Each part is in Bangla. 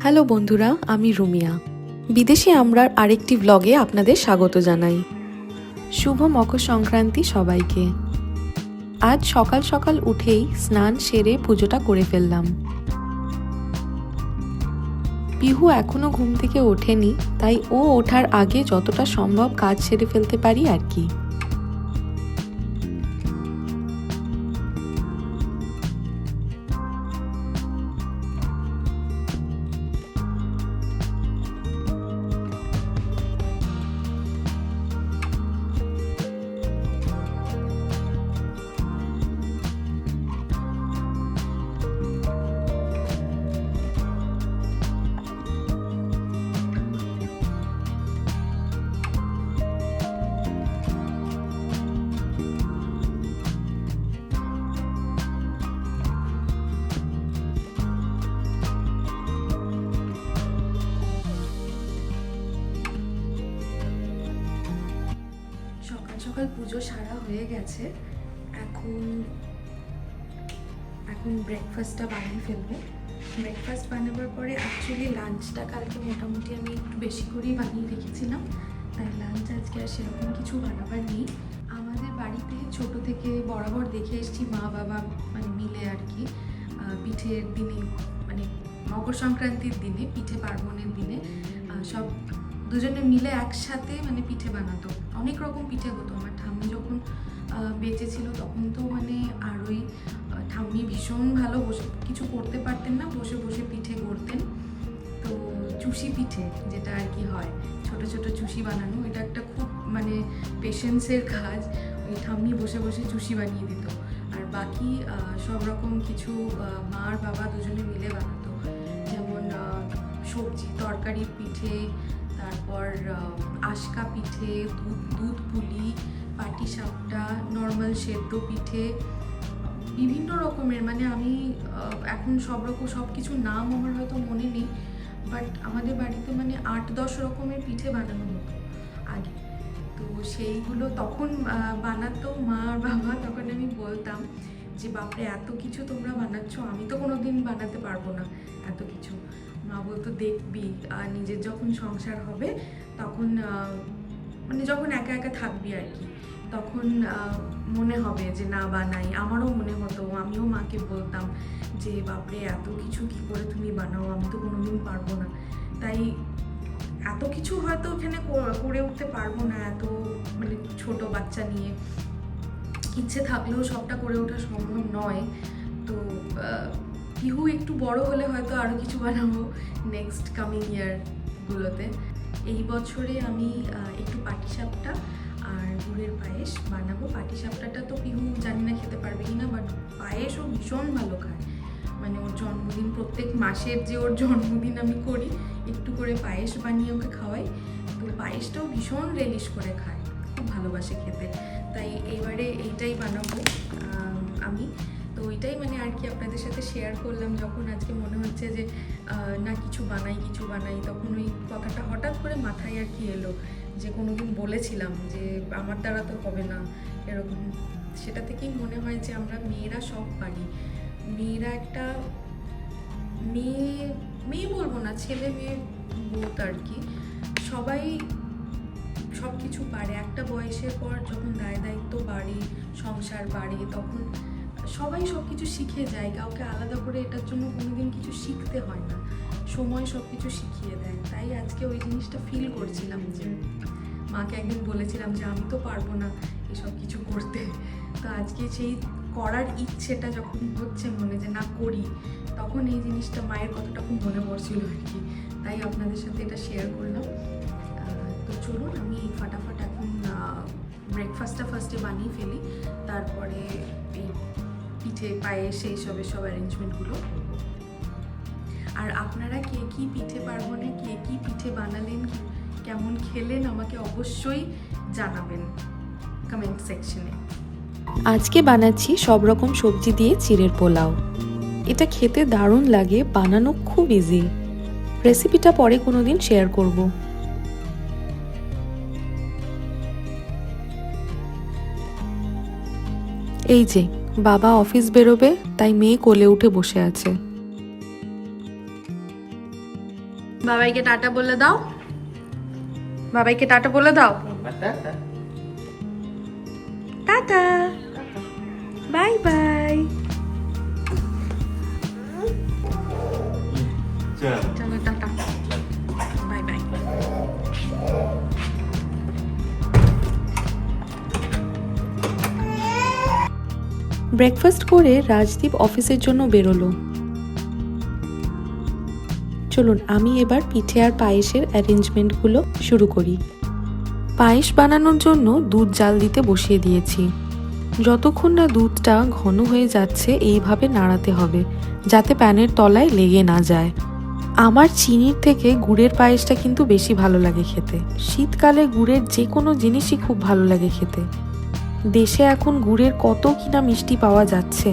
হ্যালো বন্ধুরা, আমি রুমিয়া। বিদেশি আমরার আরেকটি ব্লগে আপনাদের স্বাগত জানাই। শুভ মকর সংক্রান্তি সবাইকে। আজ সকাল সকাল উঠেই স্নান সেরে পুজোটা করে ফেললাম। পিহু এখনো ঘুম থেকে ওঠেনি, তাই ও ওঠার আগে যতটা সম্ভব কাজ সেরে ফেলতে পারি আর কি। সকাল সকাল পুজো সারা হয়ে গেছে। এখন ব্রেকফাস্টটা বানিয়ে ফেলবো। ব্রেকফাস্ট বানাবার পরে অ্যাকচুয়ালি লাঞ্চটা কালকে মোটামুটি আমি একটু বেশি করেই বানিয়ে রেখেছিলাম, তাই লাঞ্চ আজকে আর সেরকম কিছু বানাবার নেই। আমাদের বাড়িতে ছোট থেকে বরাবর দেখে এসেছি মা বাবা মিলে আর কি পিঠের দিনে মকর সংক্রান্তির দিনে পিঠে পার্বণের দিনে সব দুজনে মিলে একসাথে পিঠে বানাতো। অনেক রকম পিঠে হতো। আমার ঠাম্মি যখন বেঁচে ছিল তখন তো আরোই ঠাম্মি ভীষণ ভালো কিছু করতে পারতেন না, বসে বসে পিঠে করতেন। তো চুষি পিঠে যেটা আর কি হয়, ছোট ছোট চুষি বানানো, এটা একটা খুব পেশেন্সের কাজ। ওই ঠাম্মি বসে বসে চুষি বানিয়ে দিত। আর বাকি সব রকম কিছু মা আর বাবা দুজনে মিলে বানাতো, যেমন সবজি তরকারির পিঠে, তারপর আশকা পিঠে, দুধ পুলি, পাটিসাপটা, নর্মাল সেদ্ধ পিঠে, বিভিন্ন রকমের। আমি এখন সব কিছু নাম আমার হয়তো মনে নেই, বাট আমাদের বাড়িতে 8-10 রকমের পিঠে বানানো হতো আগে। তো সেইগুলো তখন বানাতো মা আর বাবা। তখন আমি বলতাম যে বাপরে, এত কিছু তোমরা বানাচ্ছ, আমি তো কোনোদিন বানাতে পারবো না এত কিছু। মা বলতো দেখবি নিজের যখন সংসার হবে তখন যখন একা একা থাকবি আর কি, তখন মনে হবে যে না বানাই। আমারও মনে হতো, আমিও মাকে বলতাম যে বাপরে, এত কিছু কি করে তুমি বানাও, আমি তো কোনোদিন পারবো না। তাই এত কিছু হয়তো এখানে করে উঠতে পারবো না, এত ছোট বাচ্চা নিয়ে। ইচ্ছে থাকলেও সবটা করে ওঠা সম্ভব নয়। তো পিহু একটু বড় হলে হয়তো আরও কিছু বানাবো নেক্সট কামিং ইয়ারগুলোতে। এই বছরে আমি একটু পাটিসাপটা আর গুড়ের পায়েস বানাবো। পাটিসাপটাটা তো পিহু জানি না খেতে পারবে কিনা, বাট পায়েসও ভীষণ ভালো খায়। ওর জন্মদিন, প্রত্যেক মাসের যে ওর জন্মদিন আমি করি, একটু করে পায়েস বানিয়ে ওকে খাওয়াই। তো পায়েসটাও ভীষণ রেলিশ করে খায়, খুব ভালোবাসে খেতে। তাই এবারে এইটাই বানাবো আমি। তো ওইটাই আর কি আপনাদের সাথে শেয়ার করলাম। যখন আজকে মনে হচ্ছে যে না কিছু বানাই, তখন ওই কথাটা হঠাৎ করে মাথায় আর কি এলো, যে কোনোদিন বলেছিলাম যে আমার দ্বারা তো হবে না এরকম। সেটা থেকেই মনে হয় যে আমরা মেয়েরা সব পারি। মেয়েরা একটা মেয়ে বলবো না, ছেলে মেয়ে বোধ আর কি, সবাই সব কিছু পারে। একটা বয়সের পর যখন দায়িত্ব বাড়ে, সংসার বাড়ে, তখন সবাই সব কিছু শিখে যায়। কাউকে আলাদা করে এটার জন্য কোনোদিন কিছু শিখতে হয় না, সময় সব কিছু শিখিয়ে দেয়। তাই আজকে ওই জিনিসটা ফিল করছিলাম, যে মাকে একদিন বলেছিলাম যে আমি তো পারবো না এসব কিছু করতে। তো আজকে সেই করার ইচ্ছেটা যখন হচ্ছে মনে, যে না করি, তখন এই জিনিসটা মায়ের কথাটা খুব মনে পড়ছিল আর কি। তাই আপনাদের সাথে এটা শেয়ার করলাম। তো চলুন আমি ফাটাফাট এখন ব্রেকফাস্টটা ফার্স্টে বানিয়ে ফেলি, তারপরে এই পিঠে পায়েস সব অ্যারেঞ্জমেন্টগুলো করবো। আর আপনারা কে কী পিঠে পার্বণে কে কী পিঠে বানালেন, কেমন খেলেন, আমাকে অবশ্যই জানাবেন কমেন্ট সেকশনে। আজকে বানাচ্ছি সব রকম সবজি দিয়ে চিড়ের পোলাও। এটা খেতে দারুণ লাগে, বানানো খুব ইজি। রেসিপিটা পরে কোনোদিন শেয়ার করব। এই যে বাবা অফিস বেরোবে, তাই মেয়ে কোলে উঠে বসে আছে। বাবাইকে টাটা বলে দাও, বাবাইকে টাটা বলে দাও। Tata, bye bye. চলো টাটা, বাই বাই। ব্রেকফাস্ট করে রাজদীপ অফিসের জন্য বেরোলো। চলুন আমি এবার পিঠে আর পায়েসের অ্যারেঞ্জমেন্টগুলো শুরু করি। পায়েস বানানোর জন্য দুধ জাল দিতে বসিয়ে দিয়েছি। যতক্ষণ না দুধটা ঘন হয়ে যাচ্ছে এইভাবে নাড়াতে হবে, যাতে প্যানের তলায় লেগে না যায়। আমার চিনির থেকে গুড়ের পায়েসটা কিন্তু বেশি ভালো লাগে খেতে। শীতকালে গুড়ের যে কোনো জিনিসই খুব ভালো লাগে খেতে। দেশে এখন গুড়ের কত কিনা মিষ্টি পাওয়া যাচ্ছে,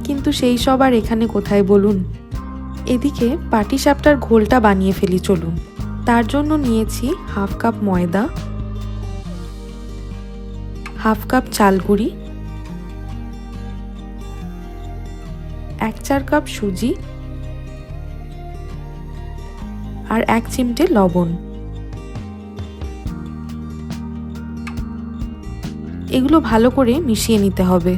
কিন্তু সেই সব আর এখানে কোথায় বলুন। এদিকে পাটিসাপটার ঘোলটা বানিয়ে ফেলি চলুন। তার জন্য নিয়েছি হাফ কাপ ময়দা, হাফ কাপ চাল গুঁড়ি, 1/4 কাপ সুজি আর 1 চিমটে লবণ। এগুলো ভালো করে মিশিয়ে নিতে হবে।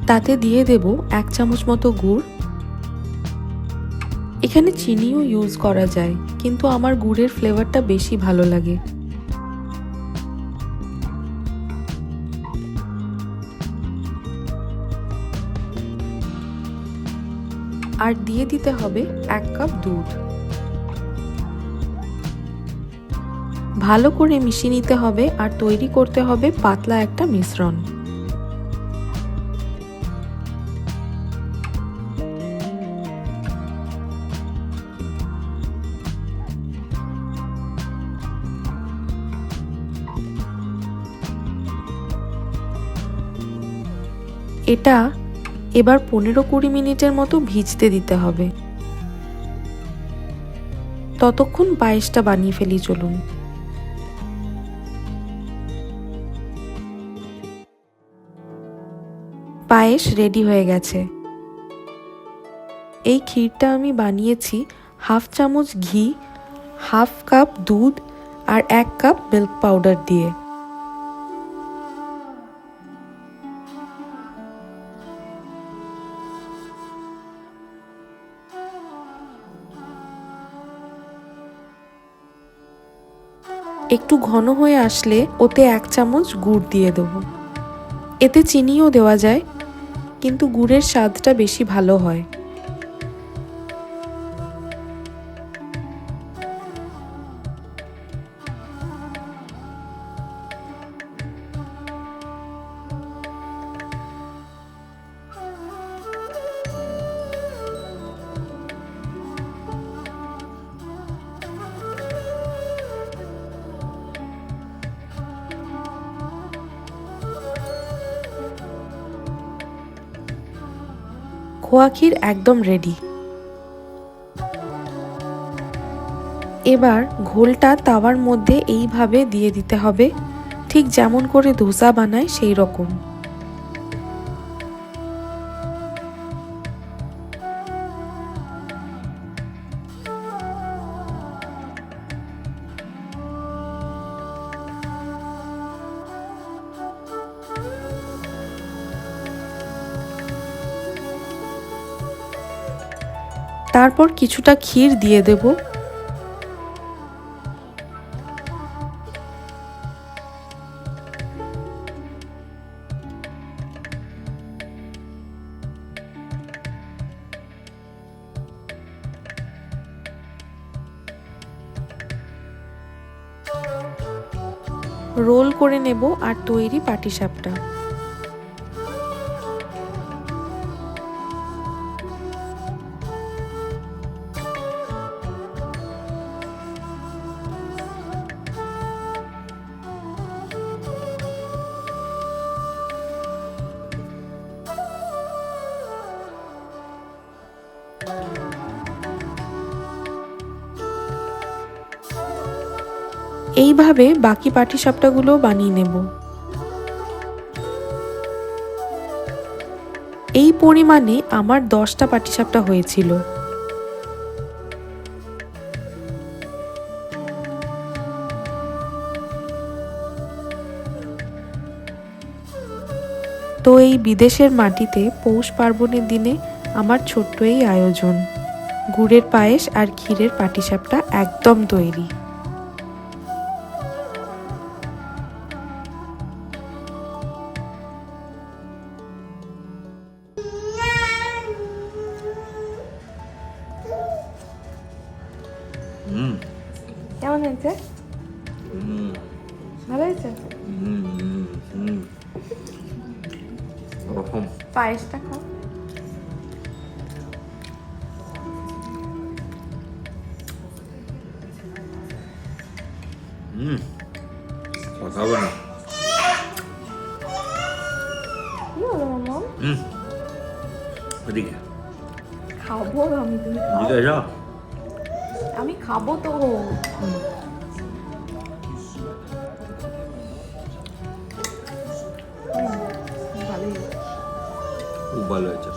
তাতে দিয়ে দেব 1 চামচ মতো গুড়। এখানে চিনিও ইউজ করা যায়, কিন্তু আমার গুড়ের ফ্লেভারটা বেশি ভালো লাগে। আর দিয়ে দিতে হবে 1 কাপ দুধ। ভালো করে মিশিয়ে নিতে হবে আর তৈরি করতে হবে পাতলা একটা মিশ্রণ। এটা এবার 15-20 মিনিটের মতো ভিজতে দিতে হবে। ততক্ষণ পায়েসটা বানিয়ে ফেলি চলুন। পায়েস রেডি হয়ে গেছে। এই ক্ষীরটা আমি বানিয়েছি হাফ চামচ ঘি, হাফ কাপ দুধ আর 1 কাপ মিল্ক পাউডার দিয়ে। একটু ঘন হয়ে আসলে ওতে 1 চামচ গুড় দিয়ে দেবো। এতে চিনিও দেওয়া যায়, কিন্তু গুড়ের স্বাদটা বেশি ভালো হয়। খোয়া ক্ষীর একদম রেডি। এবার ঘোলটা তাওয়ার মধ্যে এইভাবে দিয়ে দিতে হবে, ঠিক যেমন করে ধোসা বানায় সেই রকম। তারপর কিছুটা ক্ষীর দিয়ে দেব। রোল করে নেব আর তৈরি পাটিসাপটা। এইভাবে বাকি পাটিসাপটাগুলো বানিয়ে নেব। এই পরিমাণে আমার 10টা পাটিসাপটা হয়েছিল। তো এই বিদেশের মাটিতে পৌষ পার্বণের দিনে আমার ছোট্ট এই আয়োজন, গুড়ের পায়েস আর ক্ষীরের পাটিসাপটা একদম তৈরি। কেমন হয়েছে? ভালো হয়েছে? পায়েসটা খাও। কথা হবে না। কি হলো মামা? ওদিকে খাবো আমি, তুমি খাও। এদিকে এসো। আমি খাবো তো। ভালোই। খুব ভালো হয়েছে।